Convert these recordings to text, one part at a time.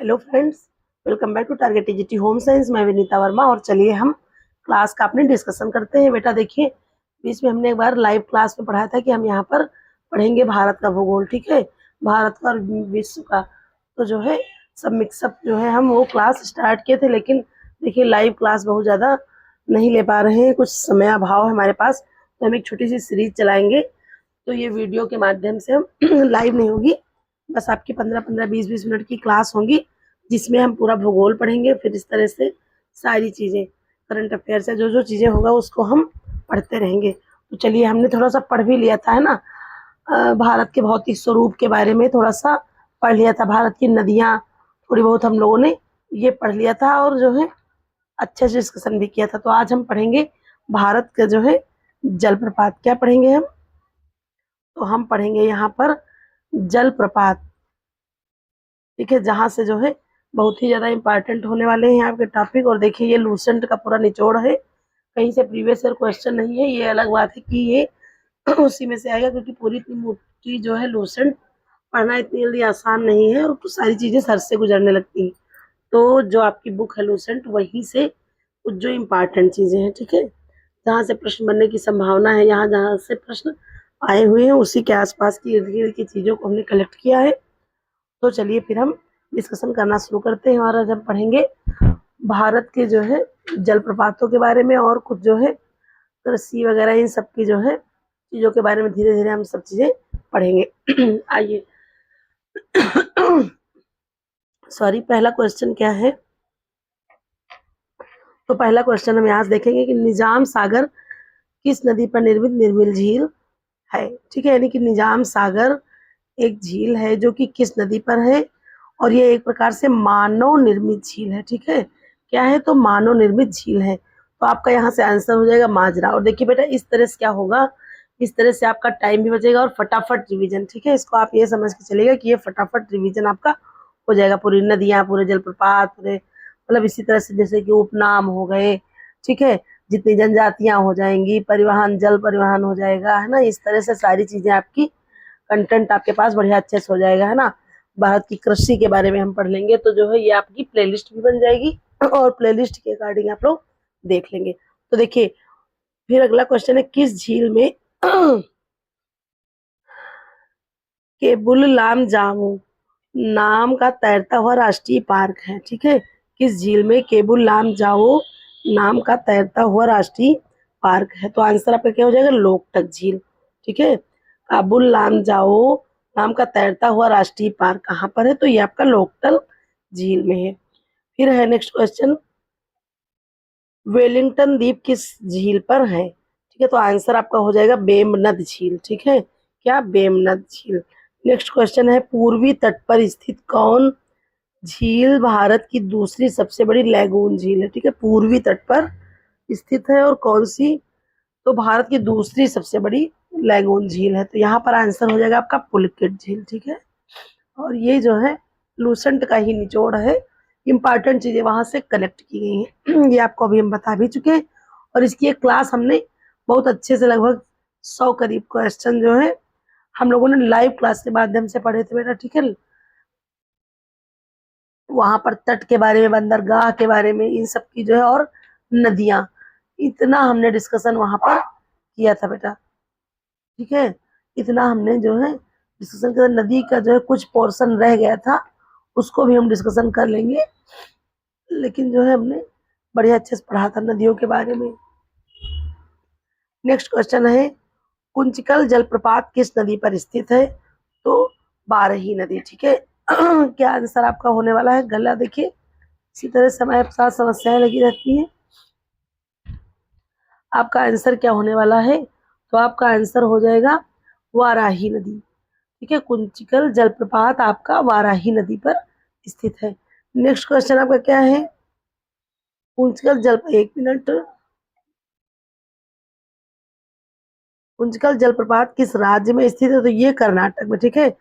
Hello friends, welcome back to target TGT home science. मैं विनीता वर्मा और चलिए हम क्लास का अपने डिस्कशन करते हैं। बेटा देखिए, बीच में हमने एक बार लाइव क्लास में पढ़ाया था कि हम यहाँ पर पढ़ेंगे भारत का भूगोल, ठीक है, भारत का और विश्व का। तो जो है सब मिक्सअप जो है हम वो क्लास स्टार्ट किए थे, लेकिन देखिए लाइव क्लास बहुत ज़्यादा नहीं ले पा रहे हैं, कुछ समय अभाव है हमारे पास, तो हम एक छोटी सी सीरीज चलाएंगे। तो ये वीडियो के माध्यम से हम लाइव नहीं होगी, बस आपकी 15-15, 20-20 मिनट की क्लास होगी, जिसमें हम पूरा भूगोल पढ़ेंगे। फिर इस तरह से सारी चीज़ें, करंट अफेयर से जो जो चीज़ें होगा उसको हम पढ़ते रहेंगे। तो चलिए, हमने थोड़ा सा पढ़ भी लिया था, है ना, भारत के भौतिक स्वरूप के बारे में थोड़ा सा पढ़ लिया था, भारत की नदियाँ थोड़ी बहुत हम लोगों ने ये पढ़ लिया था, और जो है अच्छे से डिस्कशन भी किया था। तो आज हम पढ़ेंगे भारत का जो है जलप्रपात। क्या पढ़ेंगे हम? तो हम पढ़ेंगे यहाँ पर जलप्रपात, ठीक है, जहाँ से जो है बहुत ही ज़्यादा इम्पॉर्टेंट होने वाले हैं यहाँ के टॉपिक। और देखिए ये लूसेंट का पूरा निचोड़ है, कहीं से प्रीवियस ईयर क्वेश्चन नहीं है, ये अलग बात है कि ये उसी में से आएगा, क्योंकि पूरी इतनी मोटी जो है लूसेंट पढ़ना इतनी जल्दी आसान नहीं है, और कुछ सारी चीज़ें सर से गुजरने लगती हैं। तो जो आपकी बुक है लूसेंट, वहीं से कुछ जो इम्पॉर्टेंट चीज़ें हैं, ठीक है, जहाँ से प्रश्न बनने की संभावना है, यहाँ जहाँ से प्रश्न आए हुए हैं, उसी के आसपास की इर्द गिर्द की चीज़ों को हमने कलेक्ट किया है। तो चलिए फिर हम डिस्कशन करना शुरू करते हैं, और आज हम पढ़ेंगे भारत के जो है जलप्रपातों के बारे में, और कुछ जो है कृषि वगैरह इन सब की जो है चीज़ों के बारे में धीरे धीरे हम सब चीज़ें पढ़ेंगे। आइए सॉरी, पहला क्वेश्चन क्या है? तो पहला क्वेश्चन हम यहाँ से देखेंगे कि निजाम सागर किस नदी पर निर्मित निर्मल झील है, ठीक है, यानी कि निजाम सागर एक झील है जो कि किस नदी पर है, और ये एक प्रकार से मानव निर्मित झील है, ठीक है, क्या है? तो मानव निर्मित झील है। तो आपका यहाँ से आंसर हो जाएगा माजरा। और देखिए बेटा, इस तरह से क्या होगा, इस तरह से आपका टाइम भी बचेगा और फटाफट रिवीजन, ठीक है, इसको आप ये समझ के चलेगा कि ये फटाफट रिवीजन आपका हो जाएगा। पूरी नदियाँ, पूरे जलप्रपात, पूरे मतलब इसी तरह से जैसे कि उपनाम हो गए, ठीक है, जितनी जनजातियां हो जाएंगी, परिवहन, जल परिवहन हो जाएगा, है ना, इस तरह से सारी चीजें आपकी कंटेंट आपके पास बढ़िया अच्छे से हो जाएगा, है ना। भारत की कृषि के बारे में हम पढ़ लेंगे, तो जो है ये आपकी प्लेलिस्ट भी बन जाएगी, और प्लेलिस्ट के अकॉर्डिंग आप लोग देख लेंगे। तो देखिए फिर अगला क्वेश्चन है, किस झील में केबुल लामजामो नाम का तैरता हुआ राष्ट्रीय पार्क है, ठीक है, किस झील में केबुल लामजाओ नाम का तैरता हुआ राष्ट्रीय पार्क है? तो आंसर आपका क्या हो जाएगा? लोकटक झील, ठीक है, काबुल लामजाओ नाम का तैरता हुआ राष्ट्रीय पार्क कहाँ पर है? तो ये आपका लोकटक झील में है। फिर है नेक्स्ट क्वेश्चन, वेलिंगटन द्वीप किस झील पर है? ठीक है, तो आंसर आपका हो जाएगा बेमनद झील, ठीक है, क्या? बेमनद झील। नेक्स्ट क्वेश्चन है, पूर्वी तट पर स्थित कौन झील भारत की दूसरी सबसे बड़ी लैगून झील है? ठीक है, पूर्वी तट पर स्थित है और कौन सी? तो भारत की दूसरी सबसे बड़ी लैगून झील है। तो यहाँ पर आंसर हो जाएगा आपका पुलिकेट झील, ठीक है। और ये जो है लूसेंट का ही निचोड़ है, इंपॉर्टेंट चीजें वहां से कलेक्ट की गई हैं। ये आपको अभी हम बता भी चुके हैं, और इसकी एक क्लास हमने बहुत अच्छे से लगभग 100 करीब क्वेश्चन जो है हम लोगों ने लाइव क्लास के माध्यम से पढ़े थे बेटा, ठीक है। वहां पर तट के बारे में, बंदरगाह के बारे में, इन सब की जो है, और नदियां, इतना हमने डिस्कशन वहां पर किया था बेटा, ठीक है, इतना हमने जो है डिस्कशन किया। नदी का जो है कुछ पोर्शन रह गया था, उसको भी हम डिस्कशन कर लेंगे, लेकिन जो है हमने बढ़िया अच्छे से पढ़ा था नदियों के बारे में। नेक्स्ट क्वेश्चन है, कुंचिकल जलप्रपात किस नदी पर स्थित है? तो बारही नदी, ठीक है। क्या आंसर आपका होने वाला है? गला देखिए, इसी तरह समय के साथ समस्याएं लगी रहती हैं। आपका आंसर क्या होने वाला है? तो आपका आंसर हो जाएगा वाराही नदी, ठीक है, कुंचिकल जलप्रपात आपका वाराही नदी पर स्थित है। नेक्स्ट क्वेश्चन आपका क्या है? कुंचिकल जल, एक मिनट, कुंचिकल जलप्रपात किस राज्य में स्थित है? तो ये कर्नाटक में, ठीक है,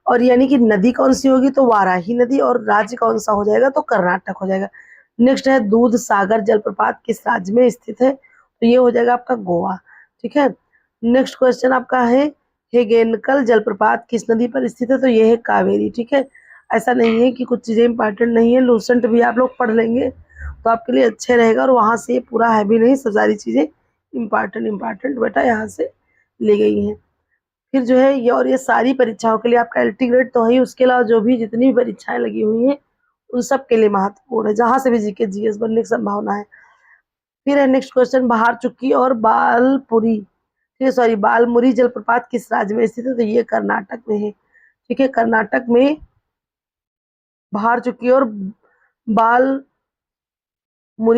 और यानी कि नदी कौन सी होगी? तो वाराही नदी, और राज्य कौन सा हो जाएगा? तो कर्नाटक हो जाएगा। नेक्स्ट है, दूध सागर जलप्रपात किस राज्य में स्थित है? तो ये हो जाएगा आपका गोवा, ठीक है। नेक्स्ट क्वेश्चन आपका है, हेगेनकल जलप्रपात किस नदी पर स्थित है? तो ये है कावेरी, ठीक है। ऐसा नहीं है कि कुछ चीज़ें इंपॉर्टेंट नहीं है, लूसेंट भी आप लोग पढ़ लेंगे तो आपके लिए अच्छे रहेगा, और वहाँ से पूरा हैवी नहीं, सब सारी चीज़ें इम्पॉर्टेंट बेटा यहाँ से ली गई हैं। फिर जो है ये, और ये सारी परीक्षाओं के लिए आपका एलटी ग्रेड तो है ही, उसके अलावा जो भी जितनी भी परीक्षाएं लगी हुई हैं उन सब के लिए महत्वपूर्ण है, जहाँ से भी जीके जीएस बनने की संभावना है। फिर है नेक्स्ट क्वेश्चन, बहार चुक्की और बालपुरी, ठीक है, सॉरी, बालमुरी जलप्रपात किस राज्य में स्थित है? तो ये कर्नाटक में है, ठीक है, कर्नाटक में बहार चुक्की और बालमुरी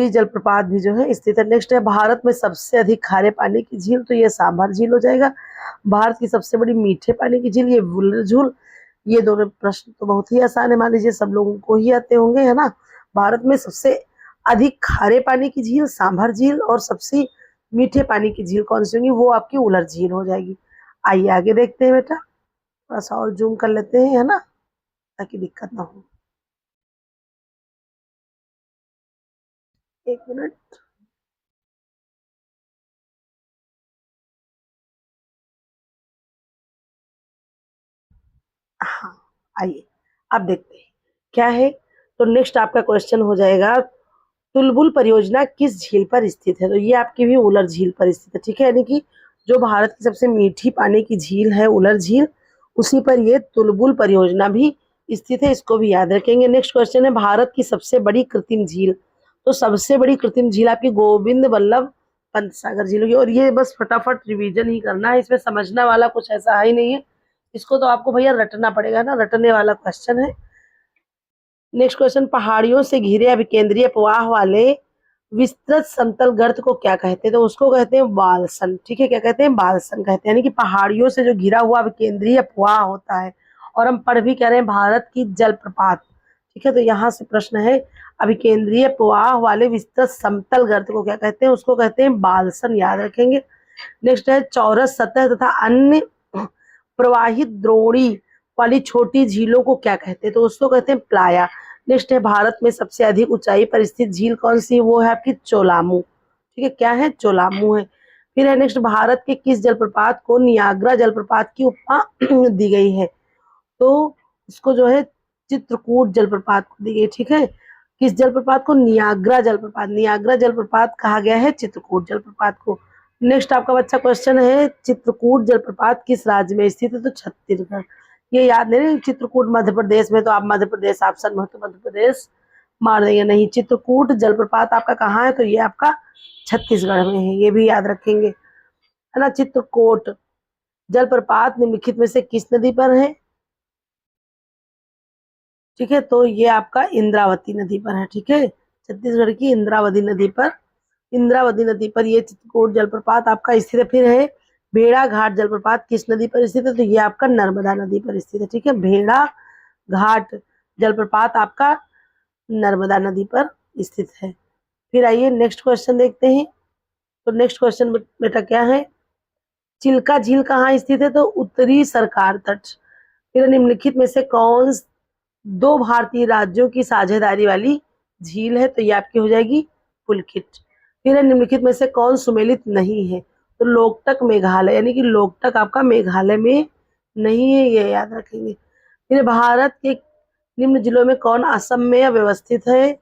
जलप्रपात भी जो है स्थित है। नेक्स्ट है, भारत में सबसे अधिक खारे पानी की झील, तो ये सांभर झील हो जाएगा। भारत की सबसे बड़ी मीठे पानी की झील, ये वुलर झील। ये दोनों प्रश्न तो बहुत ही आसान है, मान लीजिए सब लोगों को ही आते होंगे, है ना। भारत में सबसे अधिक खारे पानी की झील सांभर झील, और सबसे मीठे पानी की झील कौन सी होगी? वो आपकी उलर झील हो जाएगी। आइए आगे देखते हैं बेटा, थोड़ा सा और जूम कर लेते हैं, है ना, ताकि दिक्कत ना हो। एक मिनट। हाँ, आइए अब देखते हैं क्या है। तो नेक्स्ट आपका क्वेश्चन हो जाएगा, तुलबुल परियोजना किस झील पर स्थित है? तो ये आपकी भी उलर झील पर स्थित है, ठीक है, यानी कि जो भारत की सबसे मीठी पानी की झील है उलर झील, उसी पर ये तुलबुल परियोजना भी स्थित है, इसको भी याद रखेंगे। नेक्स्ट क्वेश्चन है, भारत की सबसे बड़ी कृत्रिम झील, तो सबसे बड़ी कृत्रिम झील आपकी गोविंद बल्लभ पंत सागर झील होगी। और ये बस फटाफट रिवीजन ही करना है, इसमें समझना वाला कुछ ऐसा है ही नहीं है, इसको तो आपको भैया रटना पड़ेगा ना, रटने वाला क्वेश्चन है। नेक्स्ट क्वेश्चन, पहाड़ियों से घिरे अभिकेंद्रीय प्रवाह वाले विस्तृत समतल गर्त को क्या कहते हैं? तो उसको कहते हैं बालसन, ठीक है, क्या कहते हैं? बालसन कहते हैं, यानी कि पहाड़ियों से जो घिरा हुआ अभिकेंद्रीय प्रवाह होता है, और हम पढ़ भी कह रहे हैं भारत की जलप्रपात, ठीक है। तो यहाँ से प्रश्न है, अभिकेंद्रीय प्रवाह वाले विस्तृत समतल गर्त को क्या कहते हैं? उसको कहते हैं बालसन, याद रखेंगे। नेक्स्ट है, चौरस सतह तथा अन्य प्रवाहित द्रोणी वाली छोटी झीलों को क्या कहते हैं? तो उसको कहते हैं प्लाया। नेक्स्ट है, भारत में सबसे अधिक ऊंचाई पर स्थित झील कौन सी है? वो है आपकी चोलामू, ठीक है, क्या है? चोलामू है। फिर है नेक्स्ट, भारत के किस जलप्रपात को नियाग्रा जलप्रपात की उपमा दी गई है? तो इसको जो है चित्रकूट जलप्रपात को दी गई, ठीक है। किस जलप्रपात को? नियाग्रा जलप्रपात कहा गया है चित्रकूट जलप्रपात को। नेक्स्ट आपका बच्चा क्वेश्चन है, चित्रकूट जलप्रपात किस राज्य में स्थित है? तो छत्तीसगढ़। ये याद नहीं, चित्रकूट मध्य प्रदेश में, तो आप मध्य प्रदेश ऑप्शन में हो तो मध्य प्रदेश मार देंगे, नहीं, चित्रकूट जलप्रपात आपका कहाँ है? तो ये आपका छत्तीसगढ़ में है, ये भी याद रखेंगे, है ना। चित्रकूट जलप्रपात निम्नलिखित में से किस नदी पर है? ठीक है, तो ये आपका इंद्रावती नदी पर है, ठीक है, छत्तीसगढ़ की इंद्रावती नदी पर ये चित्रकूट जलप्रपात आपका स्थित है। फिर है, भेड़ा घाट जलप्रपात किस नदी पर स्थित है? तो ये आपका नर्मदा नदी पर स्थित है, ठीक है, भेड़ा घाट जलप्रपात आपका नर्मदा नदी पर स्थित है। फिर आइए नेक्स्ट क्वेश्चन देखते हैं। तो नेक्स्ट क्वेश्चन बेटा क्या है, चिल्का झील कहाँ स्थित है? तो उत्तरी सरकार तट। फिर निम्नलिखित में से कौन दो भारतीय राज्यों की साझेदारी वाली झील है? तो ये आपकी हो जाएगी पुलकित। फिर है, निम्नलिखित में से कौन सुमेलित नहीं है? तो लोकटक मेघालय, यानी कि लोकटक आपका मेघालय में नहीं है, ये याद रखेंगे। फिर भारत के निम्न जिलों में कौन असम में अवस्थित है?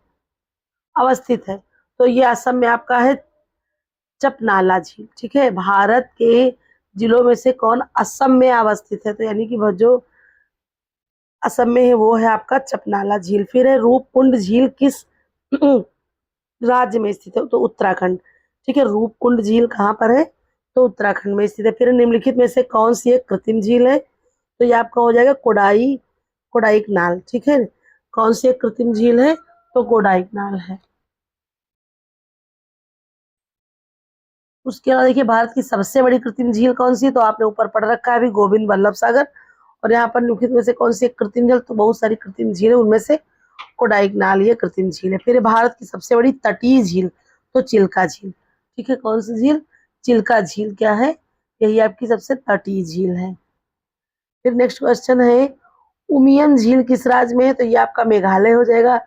तो ये असम में आपका है चपनाला झील, ठीक है। भारत के जिलों में से कौन असम में अवस्थित है? तो यानी कि जो असम में है वो है आपका चपनाला झील। फिर है, रूपकुंड झील किस राज्य में स्थित है? तो उत्तराखंड, ठीक है, रूपकुंड झील कहाँ पर है? तो उत्तराखंड में स्थित है। फिर निम्नलिखित में से कौन सी एक कृत्रिम झील है? तो ये आपका हो जाएगा कोडाईकनाल, ठीक है। कौन सी एक कृत्रिम झील है? तो कोडाईकनाल है। उसके अलावा देखिए, भारत की सबसे बड़ी कृत्रिम झील कौन सी है? तो आपने ऊपर पढ़ रखा है अभी, गोविंद बल्लभ सागर। और यहाँ पर निम्नलिखित में से कौन सी एक कृत्रिम झील? तो बहुत सारी कृत्रिम झील है, उनमें से कोडाईकनाल ये कृत्रिम झील है। फिर भारत की सबसे बड़ी तटीय झील, तो चिल्का झील, ठीक है, कौन सी झील? चिल्का झील क्या है? यही आपकी सबसे तटीय झील है। फिर नेक्स्ट क्वेश्चन है, उमियम झील किस राज्य में है? तो ये आपका मेघालय हो जाएगा।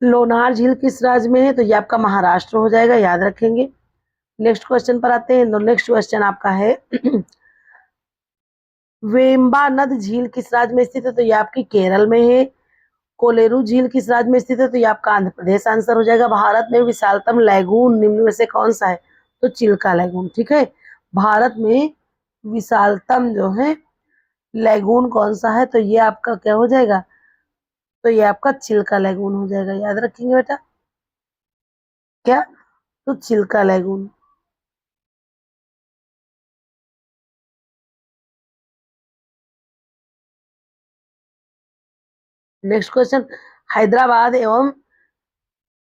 लोनार झील किस राज्य में है? तो ये आपका महाराष्ट्र हो जाएगा, याद रखेंगे। नेक्स्ट क्वेश्चन पर आते हैं। नेक्स्ट क्वेश्चन आपका है वेम्बानद झील किस राज्य में स्थित है? तो ये आपकी केरल में है। कोलेरू झील किस राज्य में स्थित है? तो ये आपका आंध्र प्रदेश आंसर हो जाएगा। भारत में विशालतम लैगून निम्न में से कौन सा है? तो चिल्का लैगून। ठीक है, भारत में विशालतम जो है लैगून कौन सा है? तो ये आपका क्या हो जाएगा? तो ये आपका चिल्का लैगून हो जाएगा। याद रखेंगे बेटा, क्या? तो Chilka lagoon. Next question, Hyderabad एवं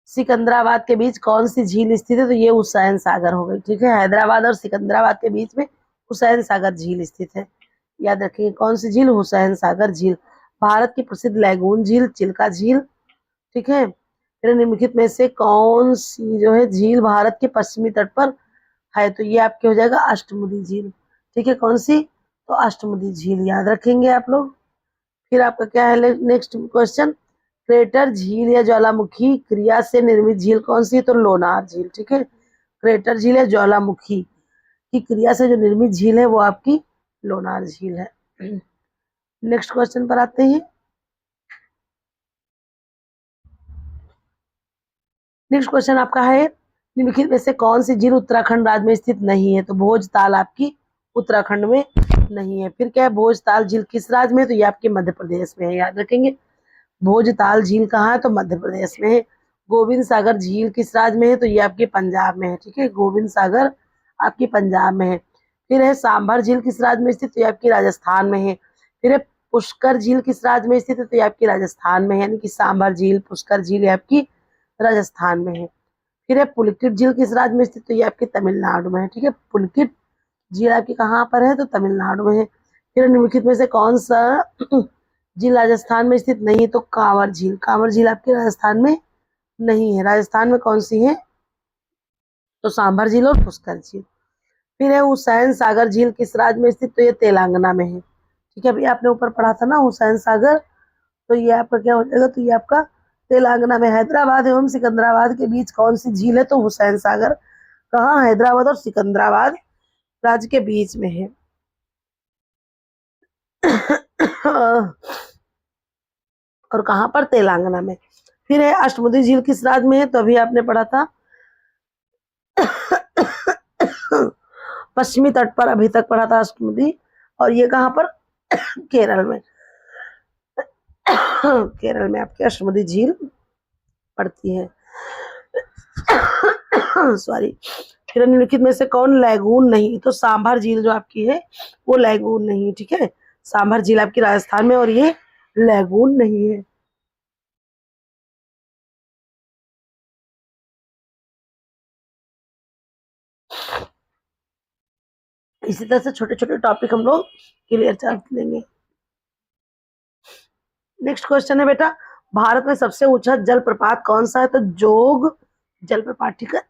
सिकंदराबाद के बीच कौन सी झील स्थित है? तो ये हुसैन सागर हो गई। ठीक है, हैदराबाद और सिकंदराबाद के बीच में हुसैन सागर झील स्थित है। याद रखिए कौन सी झील? हुसैन सागर झील। भारत की प्रसिद्ध लैगून झील चिल्का झील। ठीक है, फिर निम्नलिखित में से कौन सी जो है झील भारत के पश्चिमी तट पर है? तो ये आपके हो जाएगा अष्टमुदी झील। ठीक है, कौन सी? तो अष्टमुदी झील याद रखेंगे आप लोग। फिर आपका क्या है नेक्स्ट क्वेश्चन, क्रेटर झील या ज्वालामुखी क्रिया से निर्मित झील कौन सी है? तो लोनार झील। ठीक है, क्रेटर झील या ज्वालामुखी की क्रिया से जो निर्मित झील है वो आपकी लोनार झील है। नेक्स्ट क्वेश्चन पर आते हैं। नेक्स्ट क्वेश्चन आपका है, निम्नलिखित में से कौन सी झील उत्तराखंड राज्य में स्थित नहीं है? तो भोजताल आपकी उत्तराखंड में नहीं है। फिर क्या है, भोजताल झील किस राज्य में है? तो ये आपके मध्य प्रदेश में है। याद रखेंगे, भोजताल झील कहाँ है? तो मध्य प्रदेश में है। गोविंद सागर झील किस राज्य में है? तो ये आपके पंजाब में है। ठीक है, गोविंद सागर आपकी पंजाब में है। फिर है सांभर झील किस राज्य में स्थित? तो ये आपकी राजस्थान में है। फिर है पुष्कर झील किस राज्य में स्थित है? तो ये आपकी राजस्थान में है, यानी कि सांभर झील पुष्कर झील आपकी राजस्थान में है। फिर है पुलिकिट झील किस राज्य में स्थित? तो ये आपकी तमिलनाडु में है। ठीक है, पुलिकिट झील आपकी कहाँ पर है? तो तमिलनाडु में है। फिर निम्नलिखित में से कौन सा झील राजस्थान में स्थित नहीं है? तो कांवर झील। कांवर झील आपके राजस्थान में नहीं है। राजस्थान में कौन सी है? तो सांभर झील और पुष्कर झील। फिर है हुसैन सागर झील किस राज्य में स्थित? तो ये तेलंगाना में है। ठीक है, अभी आपने ऊपर पढ़ा था ना हुसैन सागर, तो ये आपका क्या हो जाएगा? तो ये आपका तेलंगाना में। हैदराबाद एवं सिकंदराबाद के बीच कौन सी झील है? तो हुसैन सागर। कहाँ? हैदराबाद और सिकंदराबाद राज्य के बीच में है। और कहाँ पर? तेलंगाना में। फिर है अष्टमुदी झील किस राज्य में है? तो अभी आपने पढ़ा था पश्चिमी तट पर, अभी तक पढ़ा था अष्टमुदी। और ये कहाँ पर? केरल में। केरल में आपकी अष्टमुदी झील पड़ती है। सॉरी। फिर निम्नलिखित में से कौन लैगून नहीं? तो सांभर झील जो आपकी है वो लैगून नहीं है। ठीक है, सांभर झील आपकी राजस्थान में और ये लैगून नहीं है। इसी तरह से छोटे छोटे टॉपिक हम लोग क्लियर कर लेंगे। नेक्स्ट क्वेश्चन है बेटा, भारत में सबसे ऊंचा जलप्रपात कौन सा है? तो जोग जलप्रपात। ठीक है,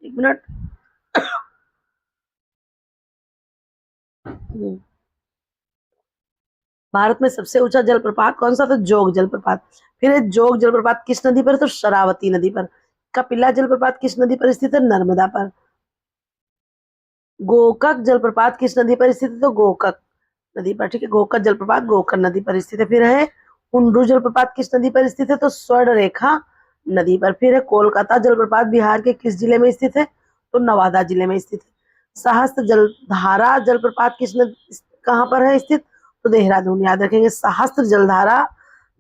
एक मिनट। भारत में सबसे ऊंचा जलप्रपात कौन सा? तो जोग जलप्रपात। फिर है जोग जलप्रपात किस नदी पर? तो शरावती नदी पर। कपिला जलप्रपात किस नदी पर स्थित है? नर्मदा पर। गोकक जलप्रपात किस नदी पर स्थित है? तो गोकक नदी पर। ठीक है, गोकक जलप्रपात गोकर्ण नदी पर स्थित है। फिर है हुंडू जलप्रपात किस नदी पर स्थित है? तो स्वर्ण रेखा नदी पर। फिर है कोलकाता जलप्रपात बिहार के किस जिले में स्थित है? तो नवादा जिले में स्थित है। सहस्त्र जलधारा जलप्रपात किस नदी कहाँ पर है स्थित? तो देहरादून। याद रखेंगे, सहस्त्र जलधारा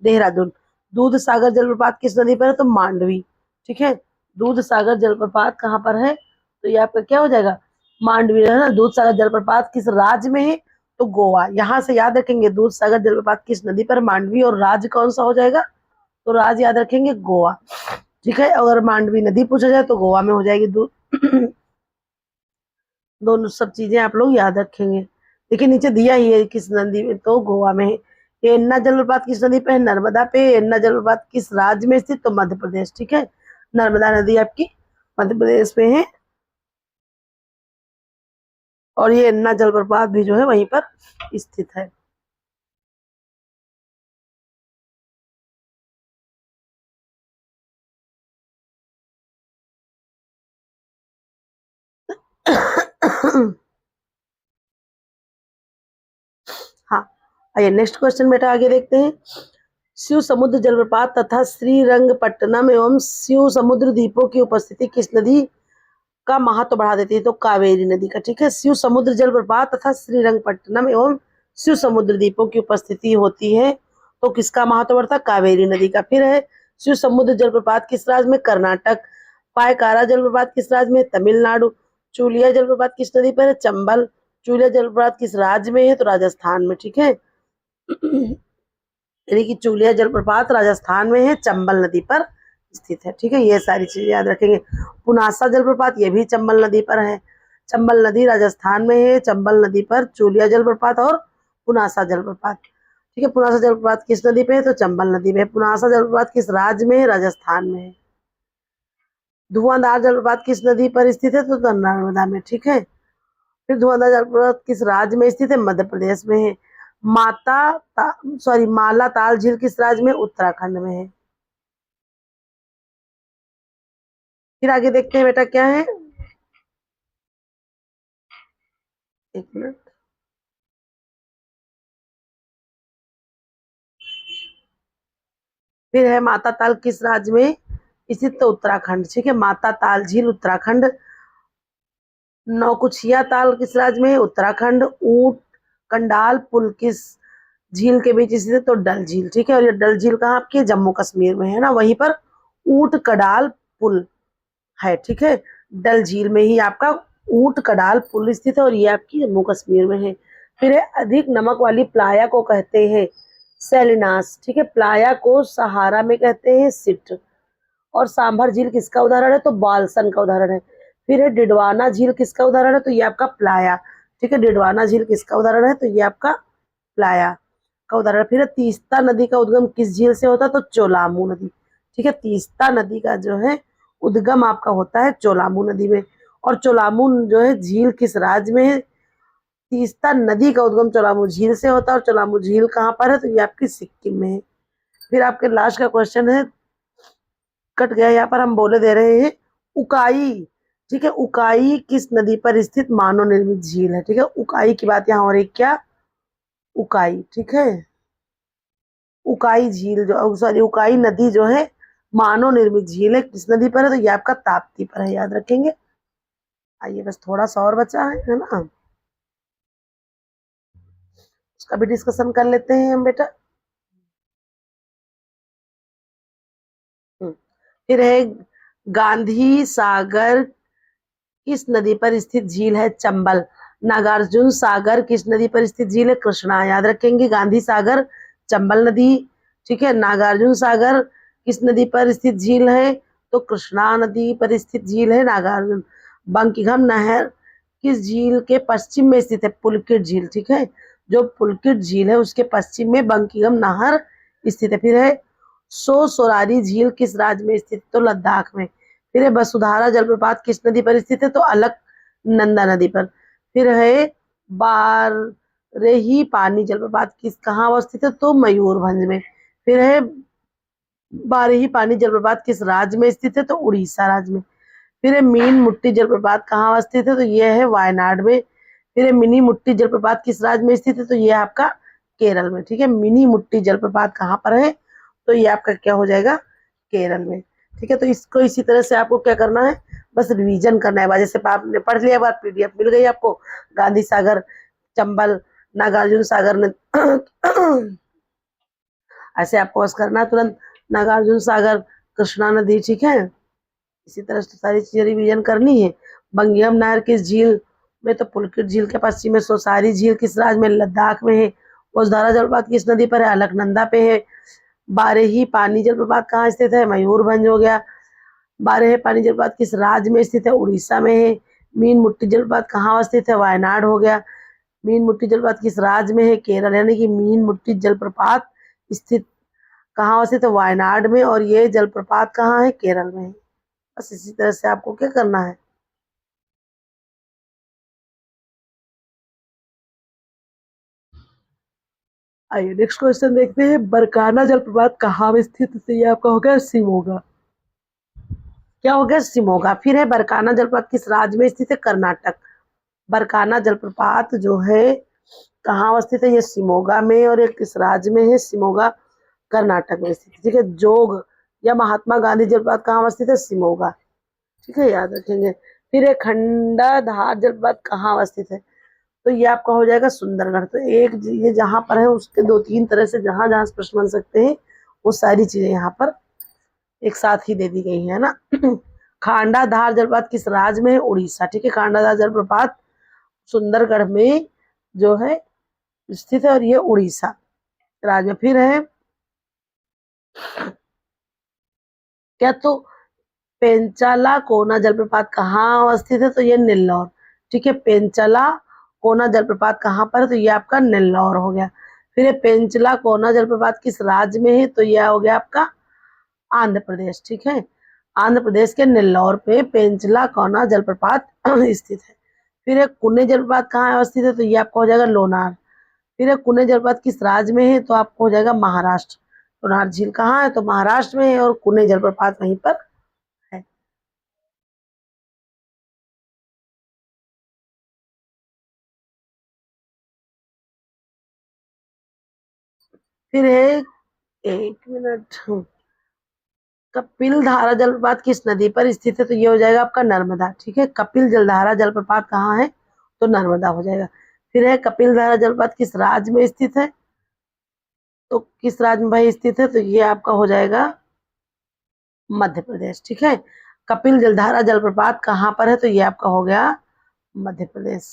देहरादून। दूध सागर जलप्रपात किस नदी पर है? तो मांडवी। ठीक है, दूध सागर जलप्रपात कहाँ पर है? तो ये आपका क्या हो जाएगा? मांडवी है ना। दूध सागर जलप्रपात किस राज्य में है? तो गोवा। यहाँ से याद रखेंगे दूध सागर जलप्रपात किस नदी पर? मांडवी। और राज्य कौन सा हो जाएगा? तो राज्य याद रखेंगे गोवा। ठीक है, अगर मांडवी नदी पूछा जाए तो गोवा में हो जाएगी दूध। दोनों सब चीजें आप लोग याद रखेंगे। देखिए नीचे दिया ही है किस नदी में, तो गोवा में है। ये यमुना जलप्रपात किस नदी पे है? नर्मदा पे। यमुना जलप्रपात किस राज्य में स्थित? तो मध्य प्रदेश। ठीक है, नर्मदा नदी आपकी मध्य प्रदेश में है। और ये यमुना जलप्रपात भी जो है वहीं पर स्थित है। आइए नेक्स्ट क्वेश्चन बेटा आगे देखते हैं। शिव समुद्र जलप्रपात तथा श्रीरंगपट्टनम एवं शिव समुद्र द्वीपों की उपस्थिति किस नदी का महत्व बढ़ा देती है? तो कावेरी नदी का। ठीक है, शिव समुद्र जलप्रपात तथा श्रीरंगपट्टनम एवं शिव समुद्र द्वीपों की उपस्थिति होती है तो किसका महत्व बढ़ता है? कावेरी नदी का। फिर है शिव समुद्र जलप्रपात किस राज्य में? कर्नाटक। पायकारा जलप्रपात किस राज्य में? तमिलनाडु। चूलिया जलप्रपात किस नदी पर है? चंबल। चूलिया जलप्रपात किस राज्य में है? तो राजस्थान में। ठीक है, यानी कि चूलिया जलप्रपात राजस्थान में है, चंबल नदी पर स्थित है। ठीक है, ये सारी चीजें याद रखेंगे। पुनासा जलप्रपात ये भी चंबल नदी पर है। चंबल नदी राजस्थान में है, चंबल नदी पर चूलिया जलप्रपात और पुनासा जलप्रपात। ठीक है, पुनासा जलप्रपात किस नदी पे है? तो चंबल नदी में। पुनासा जलप्रपात किस राज्य में है? राजस्थान में है। धुआंधार जलप्रपात किस नदी पर स्थित है? तो नर्मदा में। ठीक है, फिर धुआंधार जलप्रपात किस राज्य में स्थित है? मध्य प्रदेश में है। माला ताल झील किस राज्य में? उत्तराखंड में है। फिर आगे देखते हैं बेटा क्या है, एक मिनट। फिर है माता ताल किस राज्य में स्थित? तो उत्तराखंड। ठीक है, माता ताल झील उत्तराखंड। नौकुचिया ताल किस राज्य में है? उत्तराखंड। ऊंट कंडाल पुल किस झील के बीच स्थित है? तो डल झील। ठीक है, और ये डल झील कहाँ आपकी? जम्मू कश्मीर में है ना, वहीं पर ऊंट कडाल पुल है। ठीक है, डल झील में ही आपका ऊंट कडाल पुल स्थित है और ये आपकी जम्मू कश्मीर में है। फिर है अधिक नमक वाली प्लाया को कहते हैं सेलिनास। ठीक है, प्लाया को सहारा में कहते हैं सिट। और सांभर झील किसका उदाहरण है? तो बालसन का उदाहरण है। फिर है डिडवाना झील किसका उदाहरण है? तो ये आपका प्लाया। ठीक है, डिडवाना झील किसका उदाहरण है? तो ये आपका प्लाया का उदाहरण। फिर है तीस्ता नदी का उद्गम किस झील से होता है? तो चोलामू नदी। ठीक है, तीस्ता नदी का जो है उद्गम आपका होता है चोलामू नदी में। और चोलामू जो है झील किस राज्य में है? तीस्ता नदी का उद्गम चोलामू झील से होता है और चोलामू झील कहाँ पर है? तो ये आपकी सिक्किम में है। फिर आपके लास्ट का क्वेश्चन है, कट गया यहाँ पर, हम बोले दे रहे हैं उकाई। ठीक है, उकाई किस नदी पर स्थित मानव निर्मित झील है? ठीक है, उकाई की बात यहाँ हो रही, क्या? उकाई। ठीक है, उकाई झील जो सॉरी उकाई नदी जो है मानव निर्मित झील है, किस नदी पर है? तो ये आपका ताप्ती पर है, याद रखेंगे। आइए बस थोड़ा सा और बचा है ना, उसका भी डिस्कशन कर लेते हैं हम बेटा। फिर है गांधी सागर किस नदी पर स्थित झील है? चंबल। नागार्जुन सागर किस नदी पर स्थित झील है? कृष्णा। याद रखेंगे, गांधी सागर चंबल नदी। ठीक है, नागार्जुन सागर किस नदी पर स्थित झील है? तो कृष्णा नदी पर स्थित झील है नागार्जुन। बंकिघम नहर किस झील के पश्चिम में स्थित है? पुलकित झील। ठीक है, जो पुलकित झील है उसके पश्चिम में बंकिघम नहर स्थित है। फिर है सोरारी झील किस राज्य में स्थित? तो लद्दाख में। फिर है वसुधारा जलप्रपात किस नदी पर स्थित है? तो अलकनंदा नदी पर। फिर है बारही पानी जलप्रपात किस कहाँ अवस्थित है? तो मयूरभंज में। फिर है बारही पानी जलप्रपात किस राज्य में स्थित है? तो उड़ीसा राज्य में। फिर है मीन मुट्टी जलप्रपात कहाँ अवस्थित है? तो यह है वायनाड में। फिर है मिनी मुट्टी जलप्रपात किस राज्य में स्थित है? तो यह आपका केरल में। ठीक है, मिनी मुट्टी जलप्रपात कहाँ पर है? तो ये आपका क्या हो जाएगा? केरल में। ठीक है, तो इसको इसी तरह से आपको क्या करना है, बस रिवीजन करना है। जैसे आपने पढ़ लिया, बार पीडीएफ मिल गई आपको, गांधी सागर, चंबल, नागार्जुन सागर ने ऐसे आपको बस करना है तुरंत, नागार्जुन सागर, कृष्णा नदी। ठीक है, इसी तरह से सारी चीजें रिवीजन करनी है। बंगियम नहर किस झील में? तो पुलकित झील के पश्चिम में। सोसारी झील किस राज्य में? लद्दाख में है। वसुधारा जलप्रपात किस नदी पर है? अलकनंदा पे है। बारही पानी जलप्रपात कहाँ स्थित है? मयूरभंज हो गया। बारही पानी जलप्रपात किस राज्य में स्थित है? उड़ीसा में है। मीन मुट्टी जलप्रपात कहाँ स्थित है? वायनाड हो गया। मीन मुट्टी जलप्रपात किस राज्य में है? केरल। यानी कि मीन मुट्टी जलप्रपात स्थित कहाँ स्थित है? वायनाड में। और ये जलप्रपात कहाँ है? केरल में है। बस इसी तरह से आपको क्या करना है। आइए नेक्स्ट क्वेश्चन देखते हैं, बरकाना जलप्रपात कहाँ स्थित है? तो ये आपका हो गया शिमोगा। क्या हो गया? शिमोगा। फिर है बरकाना जलप्रपात किस राज्य में स्थित है? कर्नाटक। बरकाना जलप्रपात जो है कहाँ अवस्थित है, ये शिमोगा में, और ये किस राज्य में है, शिमोगा कर्नाटक में स्थित है। ठीक है, जोग या महात्मा गांधी जलप्रपात कहाँ अवस्थित है, शिमोगा। ठीक है, याद रखेंगे। फिर ये खंडाधार जलप्रपात कहाँ अवस्थित है, तो ये आपका हो जाएगा सुंदरगढ़। तो एक ये जहाँ पर है उसके दो तीन तरह से जहाँ जहाँ प्रश्न बन सकते हैं वो सारी चीजें यहाँ पर एक साथ ही दे दी गई है ना। खांडाधार जलप्रपात किस राज्य में है, उड़ीसा। ठीक है, खांडाधार जलप्रपात सुंदरगढ़ में जो है स्थित है, और ये उड़ीसा राज्य में। फिर है क्या, तो पेंचाला कोना जलप्रपात कहाँ अवस्थित है, तो ये नेल्लौर। ठीक है, पेंचला कोना जलप्रपात कहाँ पर है, तो ये आपका नेल्लौर हो गया। फिर ये पेंचला कोना जलप्रपात किस राज्य में है, तो यह हो गया आपका आंध्र प्रदेश। ठीक है, आंध्र प्रदेश के नेल्लौर पे पेंचला कोना जलप्रपात स्थित है। फिर एक कुन्ने जलप्रपात कहाँ अवस्थित है, तो ये आपका हो जाएगा लोनार। फिर एक कुन्ने जलप्रपात किस राज्य में है, तो आपको हो जाएगा महाराष्ट्र। लोनार झील कहाँ है, तो महाराष्ट्र में है, और कुन्ने जलप्रपात वहीं पर है। फिर है, एक मिनट, कपिल धारा जलप्रपात किस नदी पर स्थित है, तो ये हो जाएगा आपका नर्मदा। ठीक है, कपिल जलधारा जलप्रपात कहाँ है, तो नर्मदा हो जाएगा। फिर है कपिल धारा जलप्रपात किस राज्य में स्थित है, तो किस राज्य में भाई स्थित है, तो ये आपका हो जाएगा मध्य प्रदेश। ठीक है, कपिल जलधारा जलप्रपात कहाँ पर है, तो ये आपका हो गया मध्य प्रदेश।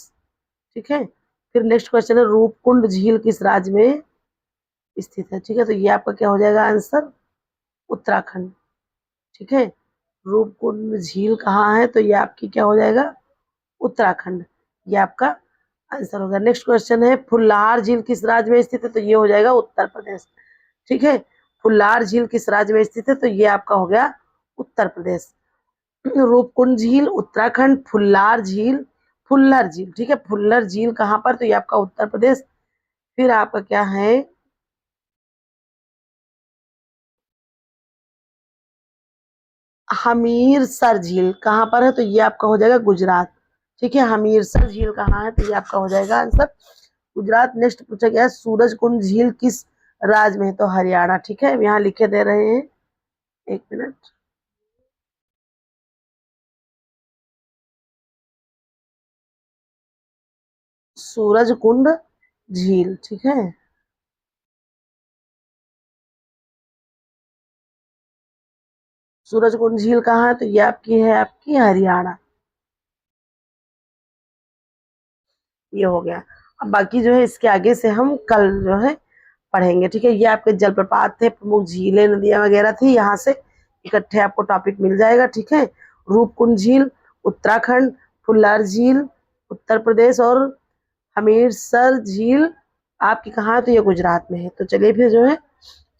ठीक है, फिर नेक्स्ट क्वेश्चन है रूपकुंड झील किस राज्य में स्थित है। ठीक है, तो ये आपका क्या हो जाएगा आंसर, उत्तराखंड। ठीक है, रूपकुंड झील कहाँ है, तो ये आपकी क्या हो जाएगा, उत्तराखंड। ये आपका आंसर होगा। नेक्स्ट क्वेश्चन है फुल्लार झील किस राज्य में स्थित है, तो ये हो जाएगा उत्तर प्रदेश। ठीक है, फुल्लार झील किस राज्य में स्थित है, तो ये आपका हो गया उत्तर प्रदेश। रूपकुंड झील उत्तराखंड, फुल्लार झील, फुल्लर झील। ठीक है, फुल्लर झील कहाँ पर, तो ये आपका उत्तर प्रदेश। फिर आपका क्या है, हमीरसर झील कहाँ पर है, तो ये आपका हो जाएगा गुजरात। ठीक है, हमीरसर झील कहाँ है, तो ये आपका हो जाएगा आंसर गुजरात। नेक्स्ट पूछा गया है सूरजकुंड झील किस राज्य में है, तो हरियाणा। ठीक है, यहाँ लिखे दे रहे हैं, एक मिनट, सूरजकुंड झील। ठीक है, सूरजकुंड झील कहाँ है, तो ये आपकी है आपकी हरियाणा। ये हो गया। अब बाकी जो है इसके आगे से हम कल जो है पढ़ेंगे। ठीक है, ये आपके जलप्रपात थे, प्रमुख झीलें, नदियां वगैरह थी, यहाँ से इकट्ठे आपको टॉपिक मिल जाएगा। ठीक है, रूपकुंड झील उत्तराखंड, फुल्लार झील उत्तर प्रदेश, और हमीरसर झील आपकी कहाँ है, तो ये गुजरात में है। तो चलिए फिर जो है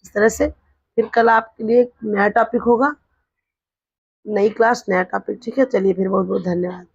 इस तरह से फिर कल आपके लिए एक नया टॉपिक होगा, नई क्लास नया टॉपिक। ठीक है, चलिए फिर बहुत बहुत धन्यवाद।